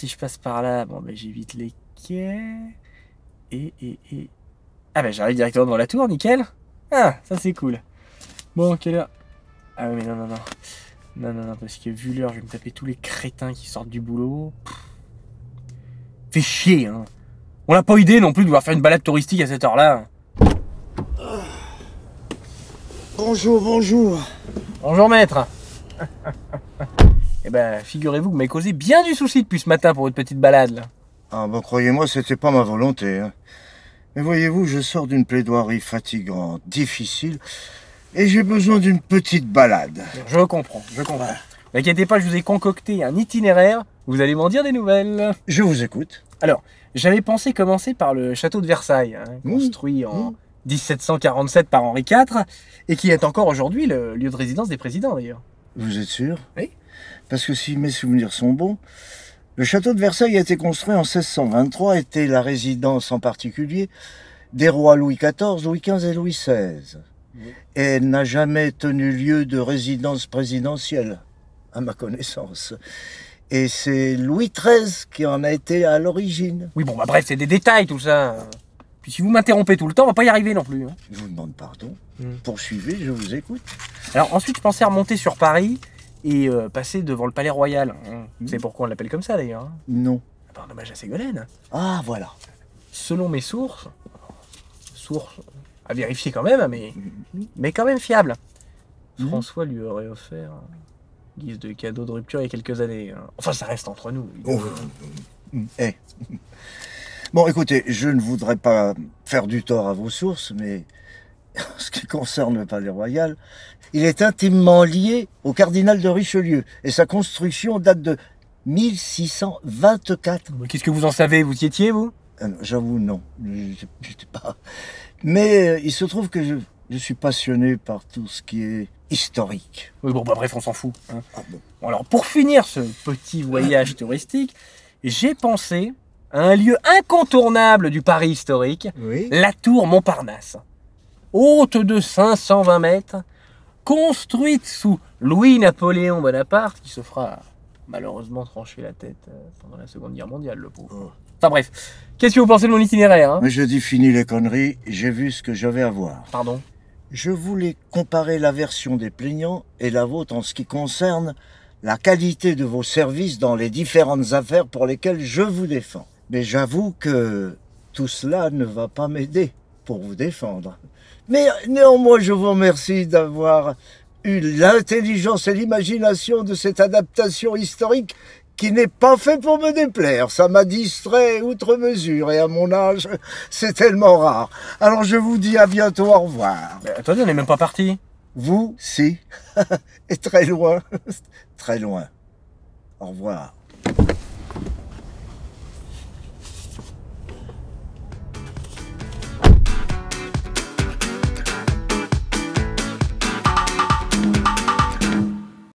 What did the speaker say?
si je passe par là, bon, ben, j'évite les quais. Et... Ah, ben, j'arrive directement devant la tour, nickel. Ah, ça c'est cool. Bon, quelle heure? Ah, oui, mais non, non, non. Non, non, non, parce que vu l'heure, je vais me taper tous les crétins qui sortent du boulot. Fait chier, hein. On n'a pas idée non plus de vouloir faire une balade touristique à cette heure-là. Bonjour, bonjour. Bonjour, maître. Eh ben, figurez-vous que vous m'avez causé bien du souci depuis ce matin pour votre petite balade, là. Ah bah croyez-moi, c'était pas ma volonté. Hein. Mais voyez-vous, je sors d'une plaidoirie fatigante, difficile, et j'ai besoin d'une petite balade. Je comprends, je comprends. N'inquiétez pas, je vous ai concocté un itinéraire. Vous allez m'en dire des nouvelles. Je vous écoute. Alors, j'avais pensé commencer par le château de Versailles, hein, construit en 1747 par Henri IV, et qui est encore aujourd'hui le lieu de résidence des présidents, d'ailleurs. Vous êtes sûr? Oui. Parce que si mes souvenirs sont bons, le château de Versailles a été construit en 1623, était la résidence en particulier des rois Louis XIV, Louis XV et Louis XVI. Oui. Et elle n'a jamais tenu lieu de résidence présidentielle, à ma connaissance. Et c'est Louis XIII qui en a été à l'origine. Oui, bon, bah bref, c'est des détails tout ça. Puis si vous m'interrompez tout le temps, on va pas y arriver non plus. Hein. Je vous demande pardon. Poursuivez, je vous écoute. Alors ensuite, je pensais remonter sur Paris et passer devant le Palais Royal. Vous savez pourquoi on l'appelle comme ça d'ailleurs? Non. Par hommage à Ségolène. Ah, voilà. Selon mes sources à vérifier quand même, mais quand même fiables, François lui aurait offert guise de cadeau de rupture il y a quelques années. Enfin, ça reste entre nous. Bon, écoutez, je ne voudrais pas faire du tort à vos sources, mais en ce qui concerne le Palais Royal, il est intimement lié au cardinal de Richelieu, et sa construction date de 1624. Qu'est-ce que vous en savez? Vous y étiez, vous? J'avoue, non. J'étais pas... Mais il se trouve que je suis passionné par tout ce qui est historique. Oui, bon, bah bref, on s'en fout. Hein. Ah bon. Bon, alors, pour finir ce petit voyage touristique, j'ai pensé à un lieu incontournable du Paris historique, la tour Montparnasse. Haute de 520 mètres, construite sous Louis-Napoléon Bonaparte, qui se fera malheureusement trancher la tête pendant la Seconde Guerre mondiale, le pauvre. Enfin bref, qu'est-ce que vous pensez de mon itinéraire, hein? Mais je dis fini les conneries, j'ai vu ce que j'avais à voir. Pardon? Je voulais comparer la version des plaignants et la vôtre en ce qui concerne la qualité de vos services dans les différentes affaires pour lesquelles je vous défends. Mais j'avoue que tout cela ne va pas m'aider pour vous défendre. Mais néanmoins, je vous remercie d'avoir eu l'intelligence et l'imagination de cette adaptation historique qui n'est pas fait pour me déplaire. Ça m'a distrait outre mesure et à mon âge, c'est tellement rare. Alors je vous dis à bientôt, au revoir. Mais attendez, on n'est même pas parti. Vous, si. Et très loin. Très loin. Au revoir.